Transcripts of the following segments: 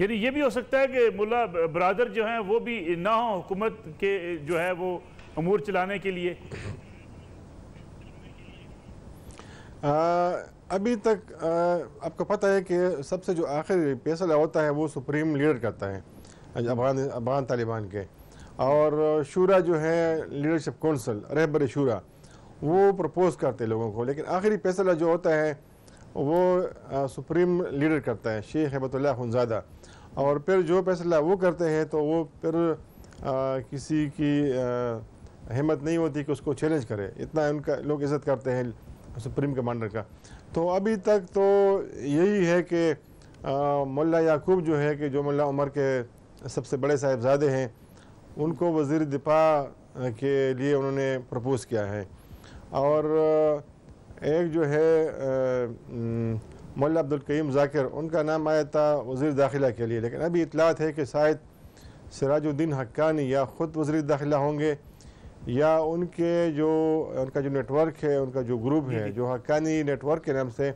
یعنی یہ بھی ہو سکتا ہے کہ ملا برادر جو ہیں وہ بھی نہ ہوں حکومت کے جو ہے وہ امور چلانے کے لیے؟ ابھی تک آپ کو پتہ ہے کہ سب سے جو آخری فیصلہ ہوتا ہے وہ سپریم لیڈر کرتا ہے افغان طالبان کے، اور شورا جو ہے لیڈرشپ کونسل رہبر شورا وہ پرپوز کرتے لوگوں کو، لیکن آخری فیصلہ جو ہوتا ہے وہ سپریم لیڈر کرتا ہے شیخ ہیبت اللہ اخونزادہ، اور پھر جو فیصلہ وہ کرتے ہیں تو وہ پھر کسی کی ہمت نہیں ہوتی کہ اس کو چیلنج کرے، اتنا ان کا لوگ عزت کرتے ہیں سپریم کمانڈر کا۔ تو ابھی تک تو یہی ہے کہ ملا یعقوب جو ہے کہ جو ملا عمر کے سب سے بڑے صاحبزادے ہیں، ان کو وزیر دفاع کے لیے انہوں نے پرپوز کیا ہے، اور ایک جو ہے مولا عبدالقیوم ذاکر ان کا نام آیا تھا وزیر داخلہ کے لیے، لیکن ابھی اطلاعات ہے کہ شاید سراج الدین حقانی یا خود وزیر داخلہ ہوں گے، یا ان کا جو نیٹ ورک ہے، ان کا جو گروپ ہے جو حقانی نیٹ ورک کے نام سے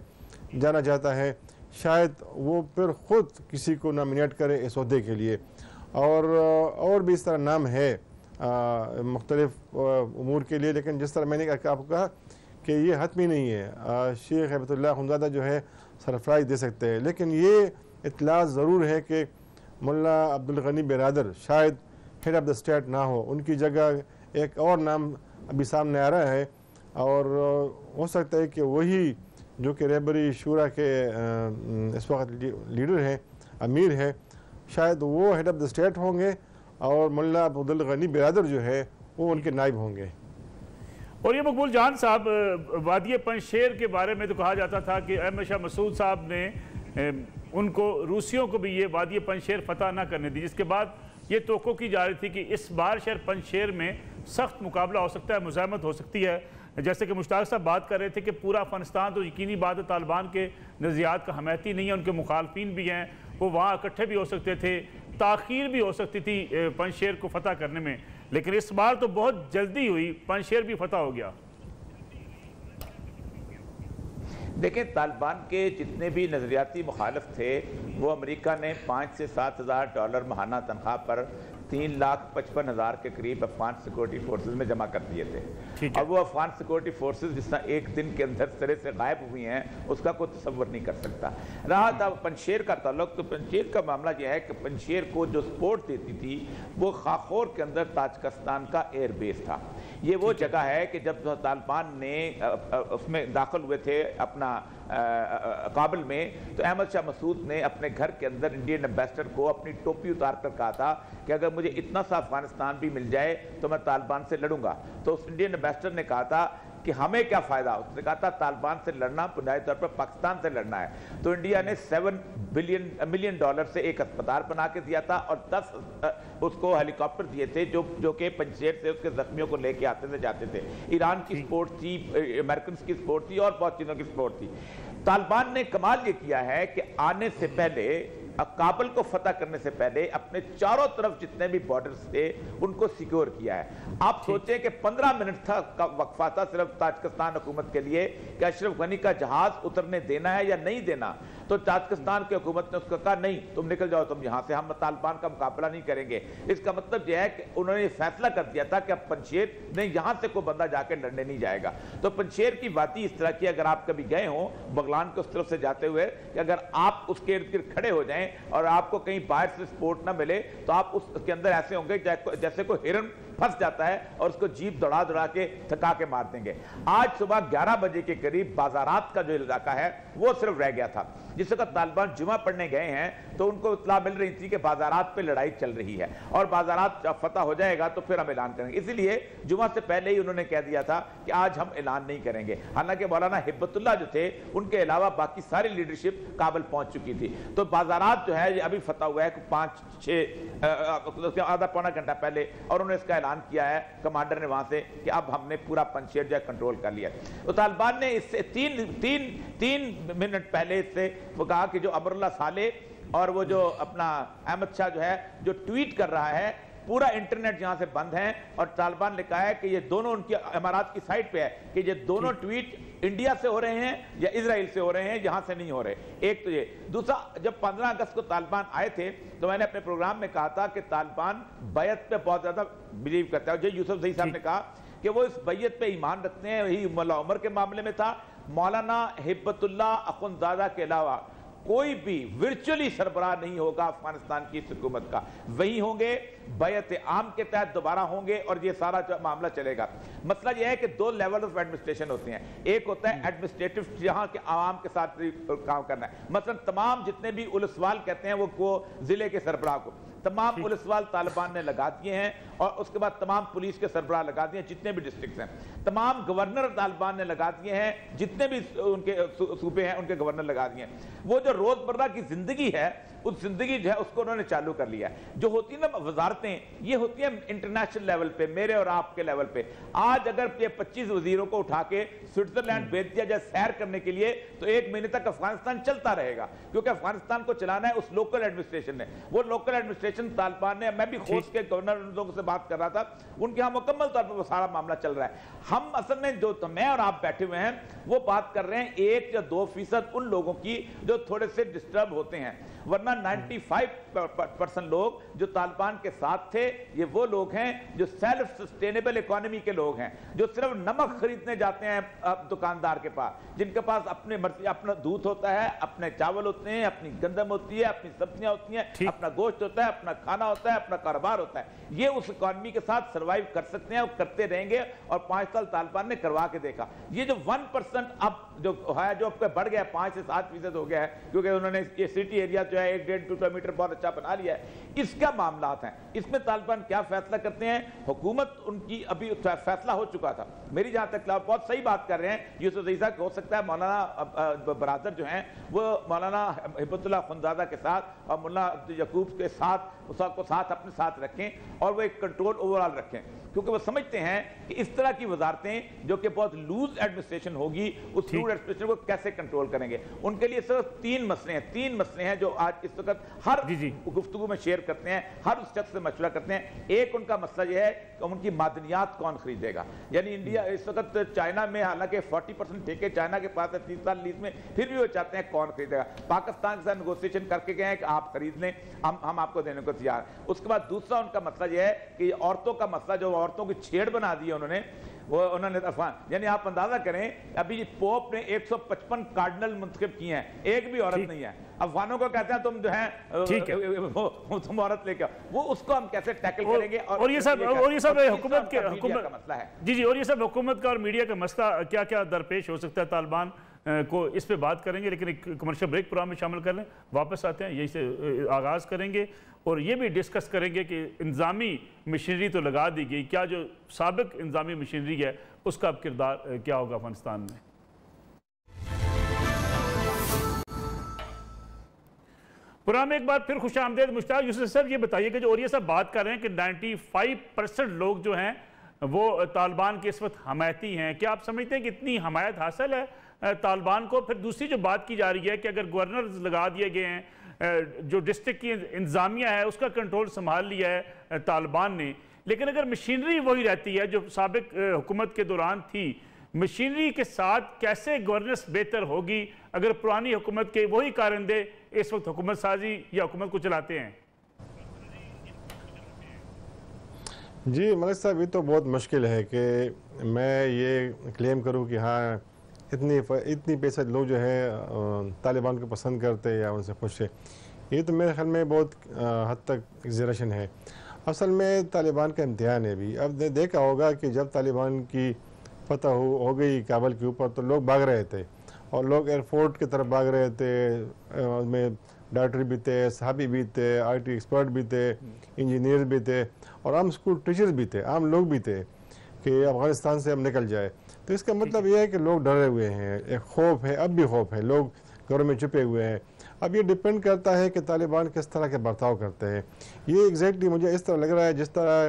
جانا جاتا ہے، شاید وہ پھر خود کسی کو نامینیٹ کرے اس عہدے کے لیے، اور بھی اس طرح نام ہے مختلف امور کے لیے، لیکن جس طرح میں نے آپ کو کہا کہ یہ حتمی نہیں ہے، شیخ ہیبت اللہ اخونزادہ جو ہے سرفراز دے سکتے ہیں، لیکن یہ اطلاع ضرور ہے کہ ملا عبدالغنی برادر شاید ہیڈ آف دا اسٹیٹ نہ ہو، ان کی جگہ ایک اور نام ابھی سامنے آ رہا ہے، اور ہو سکتا ہے کہ وہی جو کہ رہبری شورا کے اس وقت لیڈر ہیں، امیر ہیں، شاید وہ ہیڈ آف دا اسٹیٹ ہوں گے، اور ملا عبدالغنی برادر جو ہے وہ ان کے نائب ہوں گے۔ اور یہ مقبول جان صاحب، وادی پنجشیر کے بارے میں تو کہا جاتا تھا کہ احمد شاہ مسعود صاحب نے ان کو روسیوں کو بھی یہ وادی پنجشیر فتح نہ کرنے دی، جس کے بعد یہ توقع کی جا رہی تھی کہ اس بار شہر پنجشیر میں سخت مقابلہ ہو سکتا ہے، مزاحمت ہو سکتی ہے۔ جیسے کہ مشتاق صاحب بات کر رہے تھے کہ پورا افغانستان تو یقینی بات ہے طالبان کے نظریات کا حمایتی نہیں ہے، ان کے مخالفین بھی ہیں، وہ وہاں اکٹھے بھی ہو سکتے تھے، تاخیر بھی ہو سکتی تھی پنجشیر کو فتح کرنے میں، لیکن اس بار تو بہت جلدی ہوئی، پنجشیر بھی فتح ہو گیا۔ دیکھیں، طالبان کے جتنے بھی نظریاتی مخالف تھے وہ امریکہ نے 5 سے 7 ہزار ڈالر ماہانہ تنخواہ پر 3,55,000 کے قریب افغان سیکورٹی فورسز میں جمع کر دیے تھے، اور وہ افغان سیکورٹی فورسز جس طرح ایک دن کے اندر سرے سے غائب ہوئی ہیں اس کا کوئی تصور نہیں کر سکتا۔ رہا تھا پنجشیر کا تعلق، تو پنجشیر کا معاملہ یہ ہے کہ پنجشیر کو جو سپورٹ دیتی تھی وہ خاخور کے اندر تاجکستان کا ایئر بیس تھا۔ یہ وہ جگہ ہے کہ جب طالبان نے اس میں داخل ہوئے تھے اپنا کابل میں، تو احمد شاہ مسعود نے اپنے گھر کے اندر انڈین ایمبیسڈر کو اپنی ٹوپی اتار کر کہا تھا کہ اگر مجھے اتنا سا افغانستان بھی مل جائے تو میں طالبان سے لڑوں گا۔ تو اس انڈین ایمبیسڈر نے کہا تھا کہ ہمیں کیا فائدہ، اس نے کہا تھا طالبان سے لڑنا بنیادی طور پر پاکستان سے لڑنا ہے۔ تو انڈیا نے $7 ملین سے ایک اسپتال بنا کے دیا تھا، اور 10 اس کو ہیلی کاپٹر دیے تھے جو کہ پنجشیر سے اس کے زخمیوں کو لے کے آتے تھے جاتے تھے۔ ایران کی سپورٹ تھی، امریکنز کی سپورٹ تھی، اور بہت چیزوں کی سپورٹ تھی۔ طالبان نے کمال یہ کیا ہے کہ آنے سے پہلے، کابل کو فتح کرنے سے پہلے اپنے چاروں طرف جتنے بھی بارڈرز تھے ان کو سیکیور کیا ہے۔ آپ سوچیں کہ 15 منٹ کا وقفہ تھا صرف تاجکستان حکومت کے لیے کہ اشرف غنی کا جہاز اترنے دینا ہے یا نہیں دینا، تو تاجکستان کی حکومت نے اس کو کہا نہیں تم نکل جاؤ، تم یہاں سے، ہم طالبان کا مقابلہ نہیں کریں گے۔ اس کا مطلب یہ ہے کہ انہوں نے یہ فیصلہ کر دیا تھا کہ اب پنجشیر نہیں، یہاں سے کوئی بندہ جا کے لڑنے نہیں جائے گا۔ تو پنجشیر کی وادی اس طرح کی، اگر آپ کبھی گئے ہوں بغلان کے اس طرف سے جاتے ہوئے، کہ اگر آپ اس کے ارد گرد کھڑے ہو جائیں اور آپ کو کہیں باہر سے سپورٹ نہ ملے تو آپ اس کے اندر ایسے ہوں گے جیسے کوئی ہرن پھنس جاتا ہے اور اس کو جیپ دوڑا کے تھکا کے مار دیں گے۔ آج صبح 11 بجے کے قریب بازارات کا جو علاقہ ہے وہ صرف رہ گیا تھا۔ جس وقت طالبان جمعہ پڑھنے گئے ہیں تو ان کو اطلاع مل رہی تھی کہ بازارات پہ لڑائی چل رہی ہے، اور بازارات جب فتح ہو جائے گا تو پھر ہم اعلان کریں گے۔ اسی لیے جمعہ سے پہلے ہی انہوں نے کہہ دیا تھا کہ آج ہم اعلان نہیں کریں گے، حالانکہ مولانا ہبت اللہ جو تھے ان کے علاوہ باقی ساری لیڈرشپ کابل پہنچ چکی تھی۔ تو بازارات جو ہے یہ ابھی فتح ہوا ہے 5-6 آدھا پونا گھنٹہ پہلے، اور انہوں نے اس کا اعلان کیا ہے کمانڈر نے وہاں سے کہ اب ہم نے پورا پنجشیر جو ہے کنٹرول کر لیا۔ تو طالبان نے اس سے تین منٹ پہلے اس سے وہ کہا کہ جو امر اللہ صالح اور وہ جو اپنا احمد شاہ جو ہے جو ٹویٹ کر رہا ہے پورا انٹرنیٹ یہاں سے بند ہے، اور طالبان نے کہا ہے کہ یہ دونوں ان کی امارات کی سائٹ پہ ہے کہ یہ دونوں ٹویٹ انڈیا سے ہو رہے ہیں یا اسرائیل سے ہو رہے ہیں، یہاں سے نہیں ہو رہے. ایک تو یہ. دوسرا، جب 15 اگست کو طالبان آئے تھے تو میں نے اپنے پروگرام میں کہا تھا کہ طالبان بیعت پہ بہت زیادہ بلیو کرتا ہے. جو یوسف زئی صاحب نے کہا کہ وہ اس بیعت پہ ایمان رکھتے ہیں. وہی مولا عمر کے معاملے میں تھا. مولانا ہبت اللہ اخندزادہ کے علاوہ کوئی بھی ورچولی سربراہ نہیں ہوگا افغانستان کی اس حکومت کا. وہی ہوں گے، بیعت عام کے تحت دوبارہ ہوں گے، اور یہ سارا معاملہ چلے گا. مسئلہ یہ ہے کہ 2 لیول آف ایڈمنسٹریشن ہوتے ہیں. ایک ہوتا ہے ایڈمنسٹریٹو، جہاں کے عوام کے ساتھ کام کرنا ہے. مثلا تمام جتنے بھی اولسوال کہتے ہیں وہ ضلع کے سربراہ کو تمام اولسوال طالبان نے لگا دیے ہیں، اور اس کے بعد تمام پولیس کے سربراہ لگا دیے ہیں جتنے بھی ڈسٹرکٹس ہیں. تمام گورنر طالبان نے لگا دیے ہیں، جتنے بھی ان کے صوبے ہیں ان کے گورنر لگا دیے ہیں. وہ جو روزمرہ کی زندگی ہے، اس زندگی جو ہے اس کو انہوں نے چالو کر لیا ہے. جو ہوتی ہیں نا وزارتیں، یہ ہوتی ہیں انٹرنیشنل لیول پہ، میرے اور آپ کے لیول پہ. آج اگر یہ 25 وزیروں کو اٹھا کے سوئٹزرلینڈ بھیج دیا جائے سیر کرنے کے لیے تو 1 مہینے تک افغانستان چلتا رہے گا، کیونکہ افغانستان کو چلانا ہے اس لوکل ایڈمنسٹریشن نے. وہ لوکل ایڈمنسٹریشن طالبان نے، میں بھی خوش کے گورنر سے بات کر رہا تھا، ان کے ہاں مکمل طور پر وہ سارا معاملہ چل رہا ہے. ہم اصل میں جو میں اور آپ بیٹھے ہوئے ہیں وہ بات کر رہے ہیں 1 یا 2% ان لوگوں کی جو تھوڑے سے ڈسٹرب ہوتے ہیں، ورنہ 95% لوگ جو طالبان کے ساتھ تھے یہ وہ لوگ ہیں جو سیلف سسٹینیبل اکانومی کے لوگ ہیں، جو صرف نمک خریدنے جاتے ہیں دکاندار کے پاس، جن کے پاس اپنے مرضی اپنا دودھ ہوتا ہے، اپنے چاول ہوتے ہیں، اپنی گندم ہوتی ہے، اپنی سبزیاں ہوتی ہیں، اپنا گوشت ہوتا ہے، اپنا کھانا ہوتا ہے، اپنا کاروبار ہوتا ہے. یہ اس اکانومی کے ساتھ سروائیو کر سکتے ہیں اور کرتے رہیں گے، اور 5 سال طالبان نے کروا کے دیکھا. یہ جو 1% اب جو ہے جو بڑھ گیا 5 سے 7% ہو گیا ہے، کیونکہ انہوں نے یہ سٹی ایریا جو ہے 1.5-2 کلومیٹر بہت اچھا بنا لیا ہے. اس کا معاملات ہیں. اس میں طالبان کیا فیصلہ کرتے ہیں؟ حکومت ان کی ابھی فیصلہ ہو چکا تھا. میری جہاں تک بہت صحیح بات کر رہے ہیں یوسف زئی صاحب، ہو سکتا ہے مولانا برادر جو ہیں وہ مولانا ہبت اللہ اخندزادہ کے ساتھ اور مولانا یعقوب کے ساتھ اپنے ساتھ رکھیں، اور وہ ایک کنٹرول اوورال رکھیں، کیونکہ وہ سمجھتے ہیں کہ اس طرح کی وزارتیں جو کہ بہت لوز ایڈمنسٹریشن ہوگی، اس لوز ایڈمنسٹریشن کو کیسے کنٹرول کریں گے. ان کے لیے صرف 3 مسئلے ہیں جو آج اس وقت ہر گفتگو میں شیئر کرتے ہیں، ہر اس شخص سے مشورہ کرتے ہیں. ایک ان کا مسئلہ یہ ہے کہ ان کی معدنیات کون خریدے گا. یعنی انڈیا اس وقت چائنا میں حالانکہ 40% ٹھیکے چائنا کے پاس ہے 30 سال لیز میں، پھر بھی وہ چاہتے ہیں کون خریدے گا. پاکستان کے ساتھ نیگوسیشن کر کے گئے ہیں کہ آپ خرید لیں، ہم آپ کو دینے کو تیار. اس کے بعد دوسرا ان کا مسئلہ یہ ہے کہ عورتوں کا مسئلہ، جو عورتوں کی چھیڑ بنا دی ہے انہوں نے افغان، یعنی آپ اندازہ کریں ابھی پوپ نے 155 کارڈنل منتخب کیے ہیں، ایک بھی عورت نہیں ہے. افغانوں کو کہتے ہیں تم جو ہیں تم عورت لے کے، وہ اس کو ہم کیسے ٹیکل کریں گے. اور یہ سب حکومت کا مسئلہ ہے. جی اور یہ سب حکومت کا اور میڈیا کا مسئلہ کیا کیا درپیش ہو سکتا ہے طالبان کو، اس پہ بات کریں گے، لیکن ایک کمرشل بریک پروگرام میں شامل کر لیں. واپس آتے ہیں، یہی سے آغاز کریں گے اور یہ بھی ڈسکس کریں گے کہ انظامی مشینری تو لگا دی گئی، کیا جو سابق انظامی مشینری ہے اس کا اب کردار کیا ہوگا افغانستان میں. پروگرام میں ایک بار پھر خوش آمدید. مشتاق یوسف صاحب یہ بتائیے کہ جو اوریہ صاحب بات کر رہے ہیں کہ 95% لوگ جو ہیں وہ طالبان کے اس وقت حمایتی ہیں، کیا آپ سمجھتے ہیں کہ اتنی حمایت حاصل ہے طالبان کو؟ پھر دوسری جو بات کی جا رہی ہے کہ اگر گورنرز لگا دیے گئے ہیں، جو ڈسٹرکٹ کی انتظامیہ ہے اس کا کنٹرول سنبھال لیا ہے طالبان نے، لیکن اگر مشینری وہی رہتی ہے جو سابق حکومت کے دوران تھی، مشینری کے ساتھ کیسے گورننس بہتر ہوگی اگر پرانی حکومت کے وہی کارندے اس وقت حکومت سازی یا حکومت کو چلاتے ہیں؟ جی ملک صاحب، یہ تو بہت مشکل ہے کہ میں یہ کلیم کروں کہ ہاں اتنی پیسہ لوگ جو ہے طالبان کو پسند کرتے یا ان سے خوش ہے. یہ تو میرے خیال میں بہت حد تک ایگزیریشن ہے. اصل میں طالبان کا امتحان ہے بھی. اب دیکھا ہوگا کہ جب طالبان کی فتح ہو گئی کابل کے اوپر تو لوگ بھاگ رہے تھے، اور لوگ ایئرپورٹ کی طرف بھاگ رہے تھے. اس میں ڈاکٹر بھی تھے، صحابی بھی تھے، آئی ٹی ایکسپرٹ بھی تھے، انجینئر بھی تھے، اور عام اسکول ٹیچرز بھی تھے، عام لوگ بھی تھے کہ افغانستان سے ہم نکل جائے. تو اس کا مطلب یہ ہے کہ لوگ ڈرے ہوئے ہیں، ایک خوف ہے، اب بھی خوف ہے، لوگ گھروں میں چھپے ہوئے ہیں. اب یہ ڈیپینڈ کرتا ہے کہ طالبان کس طرح کے برتاؤ کرتے ہیں. یہ ایگزیکٹلی مجھے اس طرح لگ رہا ہے جس طرح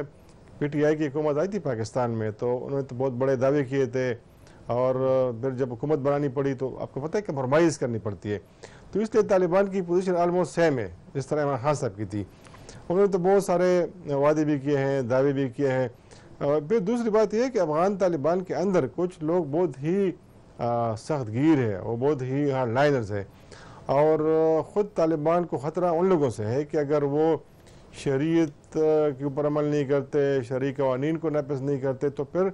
پی ٹی آئی کی حکومت آئی تھی پاکستان میں، تو انہوں نے تو بہت بڑے دعوے کیے تھے، اور پھر جب حکومت بنانی پڑی تو آپ کو پتہ ہے کہ کمپرومائز کرنی پڑتی ہے. تو اس لیے طالبان کی پوزیشن آلموسٹ سیم ہے جس طرح عمران خان صاحب کی تھی. انہوں نے تو بہت سارے وعدے بھی کیے ہیں، دعوے بھی کیے ہیں. پھر دوسری بات یہ ہے کہ افغان طالبان کے اندر کچھ لوگ بہت ہی سخت گیر ہے، وہ بہت ہی ہارڈ لائنرز ہے، اور خود طالبان کو خطرہ ان لوگوں سے ہے کہ اگر وہ شریعت کے اوپر عمل نہیں کرتے، شرعی قوانین کو نافذ نہیں کرتے تو پھر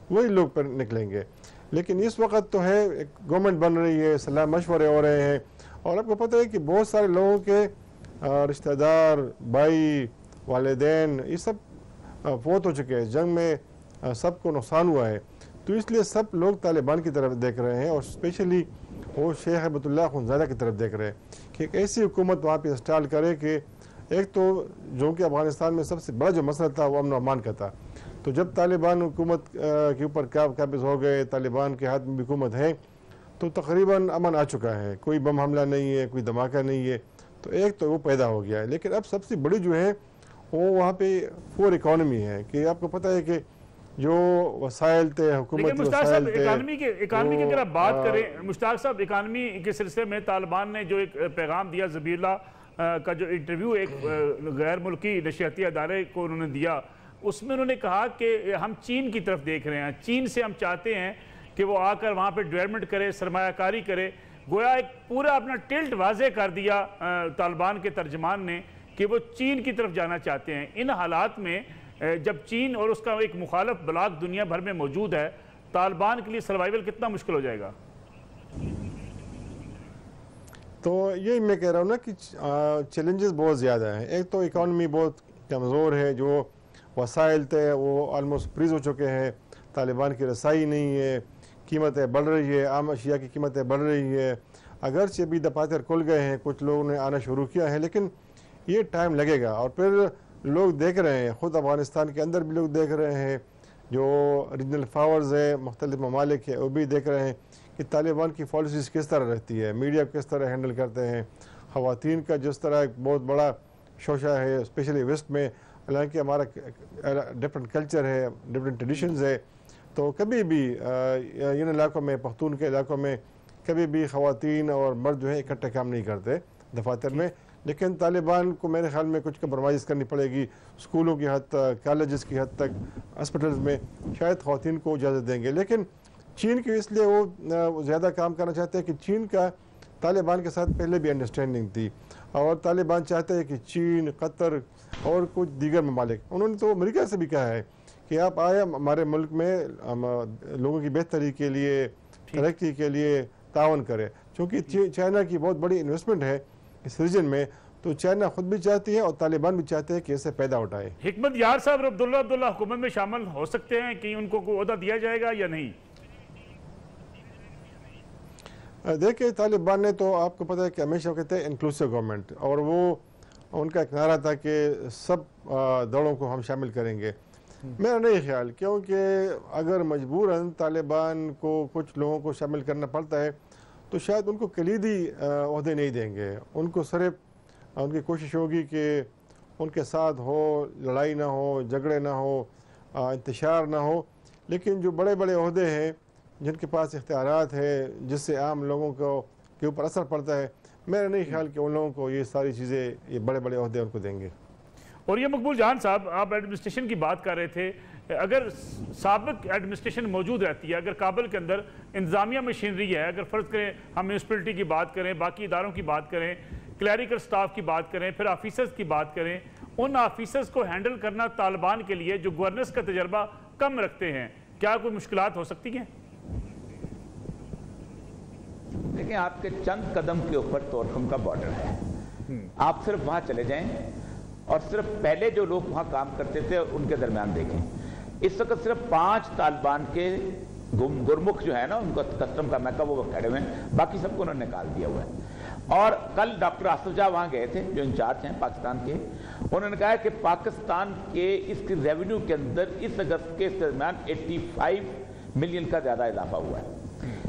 وہی لوگ پر نکلیں گے. لیکن اس وقت تو ہے گورنمنٹ بن رہی ہے، صلاح مشورے ہو رہے ہیں، اور آپ کو پتہ ہے کہ بہت سارے لوگوں کے رشتہ دار، بھائی، والدین، یہ سب فوت ہو چکے ہیں، جنگ میں سب کو نقصان ہوا ہے. تو اس لیے سب لوگ طالبان کی طرف دیکھ رہے ہیں، اور اسپیشلی وہ شیخ ہیبت اللہ اخندزادہ کی طرف دیکھ رہے ہیں کہ ایک ایسی حکومت وہاں پہ انسٹال کرے کہ ایک تو جو کہ افغانستان میں سب سے بڑا جو مسئلہ تھا وہ امن و امان کا تھا. تو جب طالبان حکومت کے اوپر قابض ہو گئے، طالبان کے ہاتھ میں بھی حکومت ہے، تو تقریباً امن آ چکا ہے، کوئی بم حملہ نہیں ہے، کوئی دھماکہ نہیں ہے. تو ایک تو وہ پیدا ہو گیا ہے. لیکن اب سب سے بڑی جو ہے وہ وہاں پہ پور اکانومی ہے کہ آپ کو پتہ ہے کہ جو وسائل تھے، حکومتی وسائل تھے. اکانومی کی اگر آپ بات کریں مشتاق صاحب، اکانومی کے سلسلے میں طالبان نے جو ایک پیغام دیا، ذبیح اللہ کا جو انٹرویو ایک غیر ملکی نشریاتی ادارے کو انہوں نے دیا، اس میں انہوں نے کہا کہ ہم چین کی طرف دیکھ رہے ہیں، چین سے ہم چاہتے ہیں کہ وہ آ کر وہاں پہ ڈیولپمنٹ کرے، سرمایہ کاری کرے. گویا ایک پورا اپنا ٹلٹ واضح کر دیا طالبان کے ترجمان نے کہ وہ چین کی طرف جانا چاہتے ہیں. ان حالات میں جب چین اور اس کا ایک مخالف بلاک دنیا بھر میں موجود ہے، طالبان کے لیے سروائیول کتنا مشکل ہو جائے گا؟ تو یہی میں کہہ رہا ہوں نا کہ چیلنجز بہت زیادہ ہیں. ایک تو اکانومی بہت کمزور ہے، جو وسائل تھے وہ آلموسٹ فریز ہو چکے ہیں، طالبان کی رسائی نہیں ہے، قیمتیں بڑھ رہی ہے، عام اشیاء کی قیمتیں بڑھ رہی ہے. اگرچہ بھی دفاتر کھل گئے ہیں، کچھ لوگوں نے آنا شروع کیا ہے، لیکن یہ ٹائم لگے گا. اور پھر لوگ دیکھ رہے ہیں، خود افغانستان کے اندر بھی لوگ دیکھ رہے ہیں، جو ریجنل پاورز ہیں، مختلف ممالک ہیں، وہ بھی دیکھ رہے ہیں کہ طالبان کی پالیسیز کس طرح رہتی ہے، میڈیا کس طرح ہینڈل کرتے ہیں، خواتین کا جس طرح ایک بہت بڑا شوشہ ہے اسپیشلی ویسٹ میں. حالانکہ ہمارا ڈفرینٹ کلچر ہے، ڈفرینٹ ٹریڈیشنز ہے، تو کبھی بھی ان علاقوں میں، پختون کے علاقوں میں کبھی بھی خواتین اور مرد جو ہے اکٹھے کام نہیں کرتے دفاتر میں. لیکن طالبان کو میرے خیال میں کچھ کمپرومائز کرنی پڑے گی، اسکولوں کی حد تک، کالجز کی حد تک، ہاسپٹلز میں شاید خواتین کو اجازت دیں گے. لیکن چین کی اس لیے وہ زیادہ کام کرنا چاہتے ہیں کہ چین کا طالبان کے ساتھ پہلے بھی انڈرسٹینڈنگ تھی، اور طالبان چاہتے ہیں کہ چین، قطر اور کچھ دیگر ممالک، انہوں نے تو امریکہ سے بھی کہا ہے کہ آپ آئے ہمارے ملک میں لوگوں کی بہتری کے لیے، ترقی کے لیے تعاون کرے. چونکہ چائنا کی بہت بڑی انویسٹمنٹ ہے اس ریجن میں، تو چائنا خود بھی چاہتی ہے اور طالبان بھی چاہتے ہیں کہ اسے پیدا اٹھائے. حکمت یار صاحب عبداللہ حکومت میں شامل ہو سکتے ہیں کہ ان کو کوئی عہدہ دیا جائے گا یا نہیں؟ دیکھیں، طالبان نے تو آپ کو پتہ ہے کہ ہمیشہ کہتے ہیں انکلوسیو گورنمنٹ، اور وہ ان کا ایک نعرہ تھا کہ سب دڑوں کو ہم شامل کریں گے. میرا نہیں خیال، کیونکہ اگر مجبوراً طالبان کو کچھ لوگوں کو شامل کرنا پڑتا ہے تو شاید ان کو کلیدی عہدے نہیں دیں گے. ان کو صرف ان کی کوشش ہوگی کہ ان کے ساتھ ہو، لڑائی نہ ہو، جھگڑے نہ ہو، انتشار نہ ہو. لیکن جو بڑے بڑے عہدے ہیں، جن کے پاس اختیارات ہیں، جس سے عام لوگوں کو کے اوپر اثر پڑتا ہے، میرا نہیں خیال کہ ان لوگوں کو یہ ساری چیزیں، یہ بڑے بڑے عہدے ان کو دیں گے. اور یہ مقبول جان صاحب، آپ ایڈمنسٹریشن کی بات کر رہے تھے، اگر سابق ایڈمنسٹریشن موجود رہتی ہے، اگر کابل کے اندر انتظامیہ مشینری ہے، اگر فرض کریں ہم میونسپلٹی کی بات کریں، باقی اداروں کی بات کریں، کلیریکل سٹاف کی بات کریں، پھر آفیسرز کی بات کریں، ان آفیسرز کو ہینڈل کرنا طالبان کے لیے جو گورننس کا تجربہ کم رکھتے ہیں، کیا کوئی مشکلات ہو سکتی ہیں؟ دیکھیں، آپ کے چند قدم کے اوپر تورخم کا بارڈر ہے. آپ صرف وہاں چلے جائیں اور صرف پہلے جو لوگ وہاں کام کرتے تھے ان کے درمیان دیکھیں. اس وقت صرف 5 طالبان کے گرمکھ جو ہے نا، ان کا کسٹم کا محکمہ وہ کھڑے ہوئے ہیں، باقی سب کو انہوں نے نکال دیا ہوا ہے. اور کل ڈاکٹر آصف جاں وہاں گئے تھے، جو انچارج ہیں پاکستان کے. انہوں نے کہا کہ پاکستان کے اس کی ریونیو کے اندر اس اگست کے درمیان 85 ملین کا زیادہ اضافہ ہوا ہے.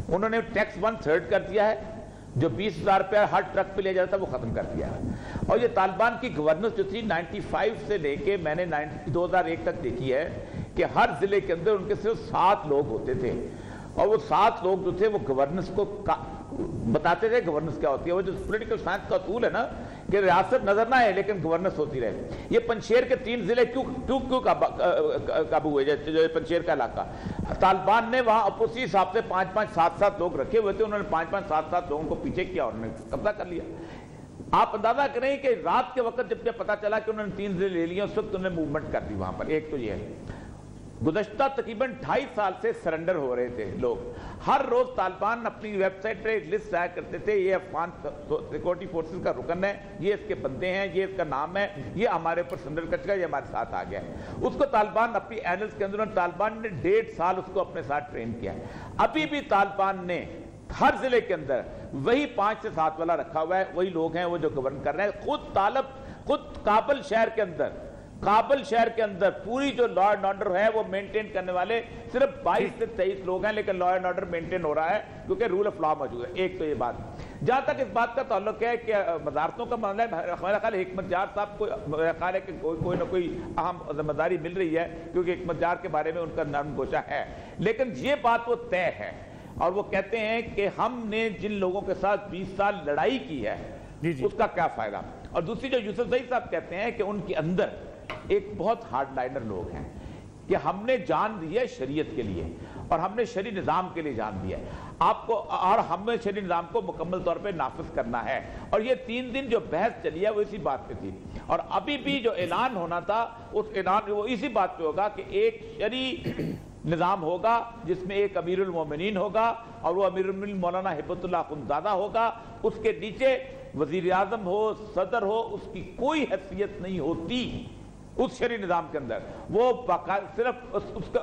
انہوں نے ٹیکس 1/3 کر دیا ہے، جو 20,000 روپیہ ہر ٹرک پہ لیا جاتا تھا وہ ختم کر دیا ہے. اور یہ طالبان کی گورننس جو تھی 95 سے لے کے میں نے 2001 تک دیکھی ہے کہ ہر ضلع کے اندر ان کے صرف 7 لوگ ہوتے تھے، اور وہ 7 لوگ جو تھے وہ گورننس کو بتاتے تھے گورننس کیا ہوتی ہے. وہ جو پولیٹیکل سائنس کا اصول ہے نا کہ ریاست نظر نہ آئے لیکن گورننس ہوتی رہے. یہ پنشیر کے 3 ضلع کیوں قابو ہوئے جو پنشیر کا علاقہ؟ طالبان نے وہاں اسی حساب سے 5-5 7-7 لوگ رکھے ہوئے تھے. انہوں نے 5-5 7-7 لوگوں کو پیچھے کیا اور انہوں نے قبضہ کر لیا. آپ اندازہ کریں کہ رات کے وقت جب پتہ چلا کہ انہوں نے 3 ضلع لے لیے اس وقت انہوں نے موومنٹ کر دی وہاں پر. ایک تو یہ ہے گزشتہ تقریباً 2.5 سال سے سرنڈر ہو رہے تھے لوگ. ہر روز طالبان اپنی ویب سائٹ پہ ایک لسٹ ضائع کرتے تھے, یہ افغان سیکورٹی فورسز کا رکن ہے, یہ اس کے بندے ہیں, یہ اس کا نام ہے, یہ ہمارے اوپر سرنڈر کر چکا, یہ ہمارے ساتھ آ گیا ہے. اس کو طالبان اپنی اینلز کے اندر طالبان نے 1.5 سال اس کو اپنے ساتھ ٹرین کیا ہے. ابھی بھی طالبان نے ہر ضلع کے اندر وہی 5 سے 7 والا رکھا ہوا ہے, وہی لوگ ہیں وہ جو گورن کر رہے ہیں. خود کابل شہر کے اندر پوری جو لا اینڈ آرڈر ہے وہ مینٹین کرنے والے صرف 22 سے 23 لوگ ہیں, لیکن لا اینڈ آرڈر مینٹین ہو رہا ہے کیونکہ رول آف لا موجود ہے. ایک تو یہ بات. جہاں تک اس بات کا تعلق ہے کہ وزارتوں کا معاملہ ہے, میرا خیال حکمت جار صاحب کو میرا خیال ہے کہ کوئی نہ کوئی اہم ذمہ داری مل رہی ہے کیونکہ حکمت جار کے بارے میں ان کا نرم گوشہ ہے. لیکن یہ بات وہ طے ہے اور وہ کہتے ہیں کہ ہم نے جن لوگوں کے ساتھ 20 سال لڑائی کی ہے اس کا کیا فائدہ. اور دوسری جو یوسف زئی صاحب کہتے ہیں کہ ان کے اندر ایک بہت ہارڈ لائنر لوگ ہیں کہ ہم نے جان دی ہے شریعت کے لیے اور ہم نے شرعی نظام کے لیے جان دیا ہے آپ کو, اور ہمیں شرعی نظام کو مکمل طور پہ نافذ کرنا ہے. اور یہ 3 دن جو بحث چلی ہے وہ اسی بات پہ تھی. اور ابھی بھی جو اعلان ہونا تھا اس اعلان وہ اسی بات پہ ہوگا کہ ایک شرعی نظام ہوگا جس میں ایک امیر المومنین ہوگا اور وہ امیر المومنین مولانا ہبت اللہ اخندزادہ ہوگا. اس کے نیچے وزیر اعظم ہو, صدر ہو, اس کی کوئی حیثیت نہیں ہوتی اس شرعی نظام کے اندر. وہ صرف اس کا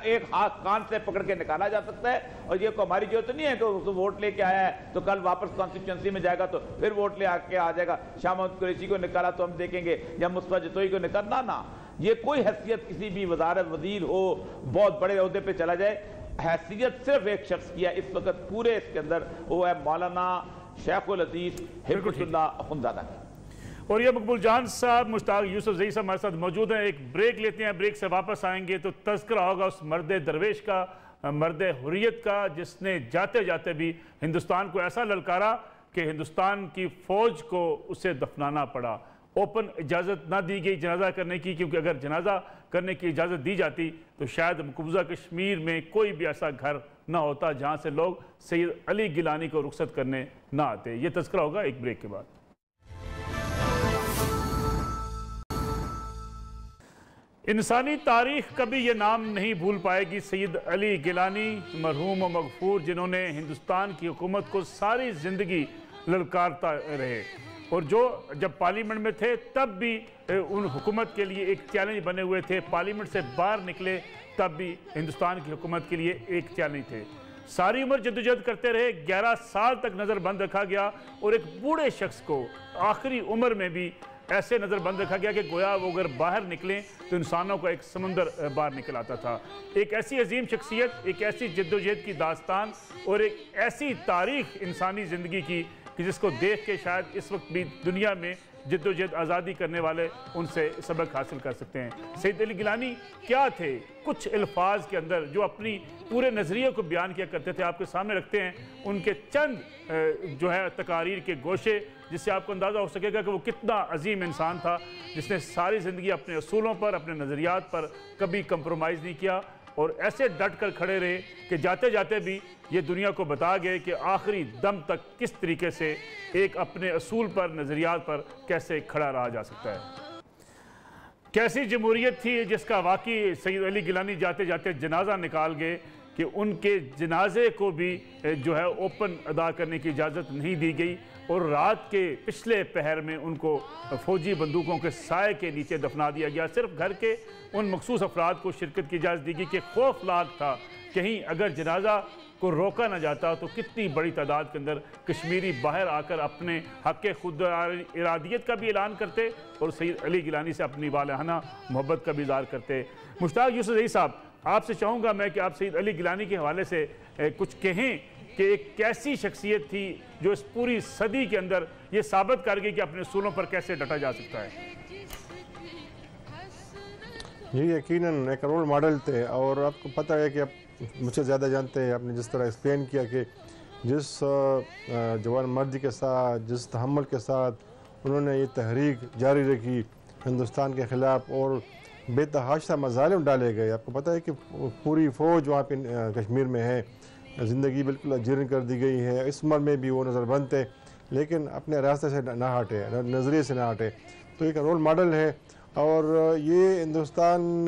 ایک ہاتھ کان سے پکڑ کے نکالا جا سکتا ہے. اور یہ کو ہماری ضرورت نہیں ہے کہ اس ووٹ لے کے آیا ہے تو کل واپس کانسٹیچوئنسی میں جائے گا تو پھر ووٹ لے کے آ جائے گا. شاہ محمود قریشی کو نکالا تو ہم دیکھیں گے, یا مصطفیٰ جتوئی کو نکالنا نا. یہ کوئی حیثیت کسی بھی وزارت وزیر ہو بہت بڑے عہدے پہ چلا جائے, حیثیت صرف ایک شخص کی ہے اس وقت پورے اس کے اندر, وہ ہے مولانا شیخ العزیز ہبت اللہ اخندزادہ کی. اور یہ مقبول جان صاحب, مشتاق یوسف زئی صاحب ہمارے ساتھ موجود ہیں. ایک بریک لیتے ہیں, بریک سے واپس آئیں گے تو تذکرہ ہوگا اس مرد درویش کا, مرد حریت کا, جس نے جاتے جاتے بھی ہندوستان کو ایسا للکارا کہ ہندوستان کی فوج کو اسے دفنانا پڑا. اوپن اجازت نہ دی گئی جنازہ کرنے کی, کیونکہ اگر جنازہ کرنے کی اجازت دی جاتی تو شاید مقبوضہ کشمیر میں کوئی بھی ایسا گھر نہ ہوتا جہاں سے لوگ سید علی گیلانی کو رخصت کرنے نہ آتے. یہ تذکرہ ہوگا ایک بریک کے بعد. انسانی تاریخ کبھی یہ نام نہیں بھول پائے گی سید علی گیلانی, مرحوم و مغفور, جنہوں نے ہندوستان کی حکومت کو ساری زندگی للکارتا رہے اور جو جب پارلیمنٹ میں تھے تب بھی ان حکومت کے لیے ایک چیلنج بنے ہوئے تھے. پارلیمنٹ سے باہر نکلے تب بھی ہندوستان کی حکومت کے لیے ایک چیلنج تھے. ساری عمر جدوجہد کرتے رہے, 11 سال تک نظر بند رکھا گیا اور ایک بوڑھے شخص کو آخری عمر میں بھی ایسے نظر بند رکھا گیا کہ گویا وہ اگر باہر نکلیں تو انسانوں کا ایک سمندر باہر نکل آتا تھا. ایک ایسی عظیم شخصیت, ایک ایسی جدوجہد کی داستان اور ایک ایسی تاریخ انسانی زندگی کی کہ جس کو دیکھ کے شاید اس وقت بھی دنیا میں جدوجہد آزادی کرنے والے ان سے سبق حاصل کر سکتے ہیں. سید علی گیلانی کیا تھے؟ کچھ الفاظ کے اندر جو اپنی پورے نظریے کو بیان کیا کرتے تھے آپ کے سامنے رکھتے ہیں. ان کے چند جو ہے تقاریر کے گوشے, جس سے آپ کو اندازہ ہو سکے گا کہ وہ کتنا عظیم انسان تھا جس نے ساری زندگی اپنے اصولوں پر, اپنے نظریات پر کبھی کمپرومائز نہیں کیا اور ایسے ڈٹ کر کھڑے رہے کہ جاتے جاتے بھی یہ دنیا کو بتا گئے کہ آخری دم تک کس طریقے سے ایک اپنے اصول پر, نظریات پر کیسے کھڑا رہا جا سکتا ہے. کیسی جمہوریت تھی جس کا واقعی سید علی گیلانی جاتے جاتے جنازہ نکال گئے کہ ان کے جنازے کو بھی جو ہے اوپن ادا کرنے کی اجازت نہیں دی گئی اور رات کے پچھلے پہر میں ان کو فوجی بندوقوں کے سائے کے نیچے دفنا دیا گیا. صرف گھر کے ان مخصوص افراد کو شرکت کی اجازت دی گئی کہ خوفناک تھا کہیں اگر جنازہ کو روکا نہ جاتا تو کتنی بڑی تعداد کے اندر کشمیری باہر آ کر اپنے حق خود ارادیت کا بھی اعلان کرتے اور سید علی گیلانی سے اپنی والہانہ محبت کا بھی اظہار کرتے. مشتاق یوسف زئی صاحب, آپ سے چاہوں گا میں کہ آپ سید علی گیلانی کے حوالے سے کچھ کہیں کہ ایک کیسی شخصیت تھی جو اس پوری صدی کے اندر یہ ثابت کر گئی کہ اپنے اصولوں پر کیسے ڈٹا جا سکتا ہے. یہ یقیناً ایک رول ماڈل تھے اور آپ کو پتہ ہے کہ اب مجھ سے زیادہ جانتے ہیں. آپ نے جس طرح ایکسپلین کیا کہ جس جوان مردی کے ساتھ، جس تحمل کے ساتھ انہوں نے یہ تحریک جاری رکھی ہندوستان کے خلاف اور بے تحاشا مظالم ڈالے گئے. آپ کو پتہ ہے کہ پوری فوج وہاں پہ کشمیر میں ہے، زندگی بالکل اجیرن کر دی گئی ہے. اس عمر میں بھی وہ نظر بند تھے لیکن اپنے راستے سے نہ ہٹے، نظریے سے نہ ہٹے. تو ایک رول ماڈل ہے. اور یہ ہندوستان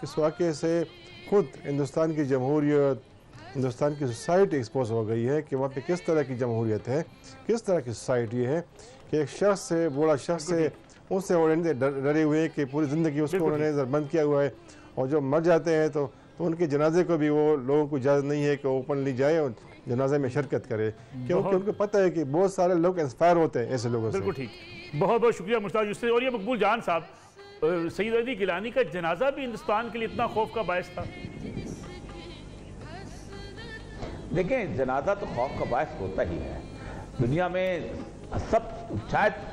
اس واقعے سے خود ہندوستان کی جمہوریت، ہندوستان کی سوسائٹی ایکسپوز ہو گئی ہے کہ وہاں پہ کس طرح کی جمہوریت ہے، کس طرح کی سوسائٹی ہے کہ ایک شخص سے، بوڑھا شخص سے، ان سے ڈرے ہوئے ہیں کہ پوری زندگی اس کو انہوں نے نظر بند کیا ہوا ہے. اور جو مر جاتے ہیں تو ان کے جنازے کو بھی وہ لوگوں کو اجازت نہیں ہے کہ اوپنلی جائے اور جنازے میں شرکت کرے، کیونکہ ان کو پتہ ہے کہ بہت سارے لوگ انسپائر ہوتے ہیں ایسے لوگوں سے. بالکل ٹھیک. بہت بہت شکریہ مشتاق یوسف. اور یہ مقبول جان صاحب، سید علی گیلانی کا جنازہ بھی ہندوستان کے لیے اتنا خوف کا باعث تھا؟ دیکھیں، جنازہ تو خوف کا باعث ہوتا ہی ہے. دنیا میں سب، شاید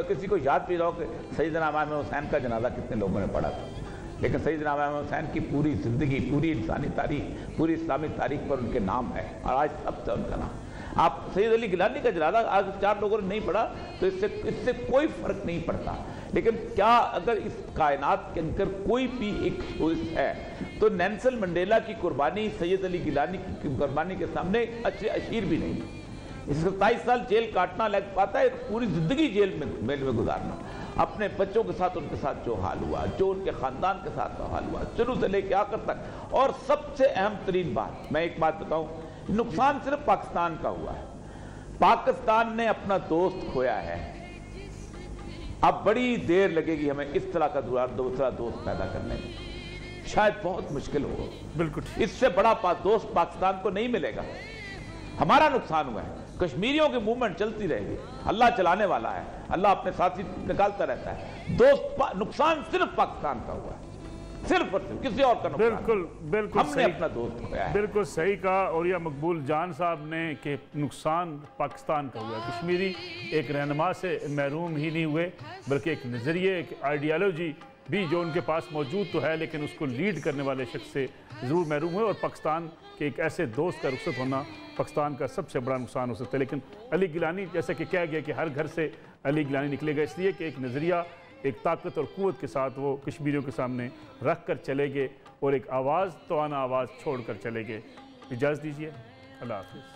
کسی کو یاد بھی رہو کہ سیدنا امام حسین کا جنازہ کتنے لوگوں نے پڑھا تھا، لیکن سیدنا امام حسین کی پوری زندگی، پوری انسانی تاریخ، پوری اسلامی تاریخ پر ان کے نام ہے اور آج سب سے ان کا نام. آپ سید علی گیلانی کا جنازہ آج 4 لوگوں نے نہیں پڑھا تو اس سے کوئی فرق نہیں پڑتا. لیکن کیا اگر اس کائنات کے اندر کوئی بھی ایک سوچ ہے تو نیلسن منڈیلا کی قربانی سید علی گیلانی کی قربانی کے سامنے اچھے اشیر بھی نہیں. اس 27 سال جیل کاٹنا لگ پاتا ہے، پوری زندگی جیل میں گزارنا، اپنے بچوں کے ساتھ ان کے ساتھ جو حال ہوا، جو ان کے خاندان کے ساتھ حال ہوا، شروع سے لے کے آخر تک. اور سب سے اہم ترین بات، میں ایک بات بتاؤں، نقصان صرف پاکستان کا ہوا ہے. پاکستان نے اپنا دوست کھویا ہے. اب بڑی دیر لگے گی ہمیں اس طرح کا دوسرا دوست پیدا کرنے میں، شاید بہت مشکل ہو. بالکل. اس سے بڑا دوست پاکستان کو نہیں ملے گا. ہمارا نقصان ہوا ہے، کشمیریوں کی موومنٹ چلتی رہے گی، اللہ چلانے والا ہے، اللہ اپنے ساتھی نکالتا رہتا ہے. نقصان صرف پاکستان کا ہوا ہے، صرف اور صرف، کسی اور کا نقصان. بالکل ہم نے اپنا دوست کھویا ہے. بالکل صحیح کہا. اور یہ مقبول جان صاحب نے کہ نقصان پاکستان کا ہوا ہے. کشمیری ایک رہنما سے محروم ہی نہیں ہوئے بلکہ ایک نظریے، ایک آئیڈیالوجی بھی جو ان کے پاس موجود تو ہے لیکن اس کو لیڈ کرنے والے شخص سے ضرور محروم ہوئے. اور پاکستان کے ایک ایسے دوست کا رخصت ہونا پاکستان کا سب سے بڑا نقصان ہو سکتا ہے. لیکن علی گیلانی، جیسا کہ کہا گیا کہ ہر گھر سے علی گیلانی نکلے گا، اس لیے کہ ایک نظریہ، ایک طاقت اور قوت کے ساتھ وہ کشمیریوں کے سامنے رکھ کر چلے گے اور ایک آواز، توانا آواز چھوڑ کر چلے گئے. اجازت دیجیے. اللہ حافظ.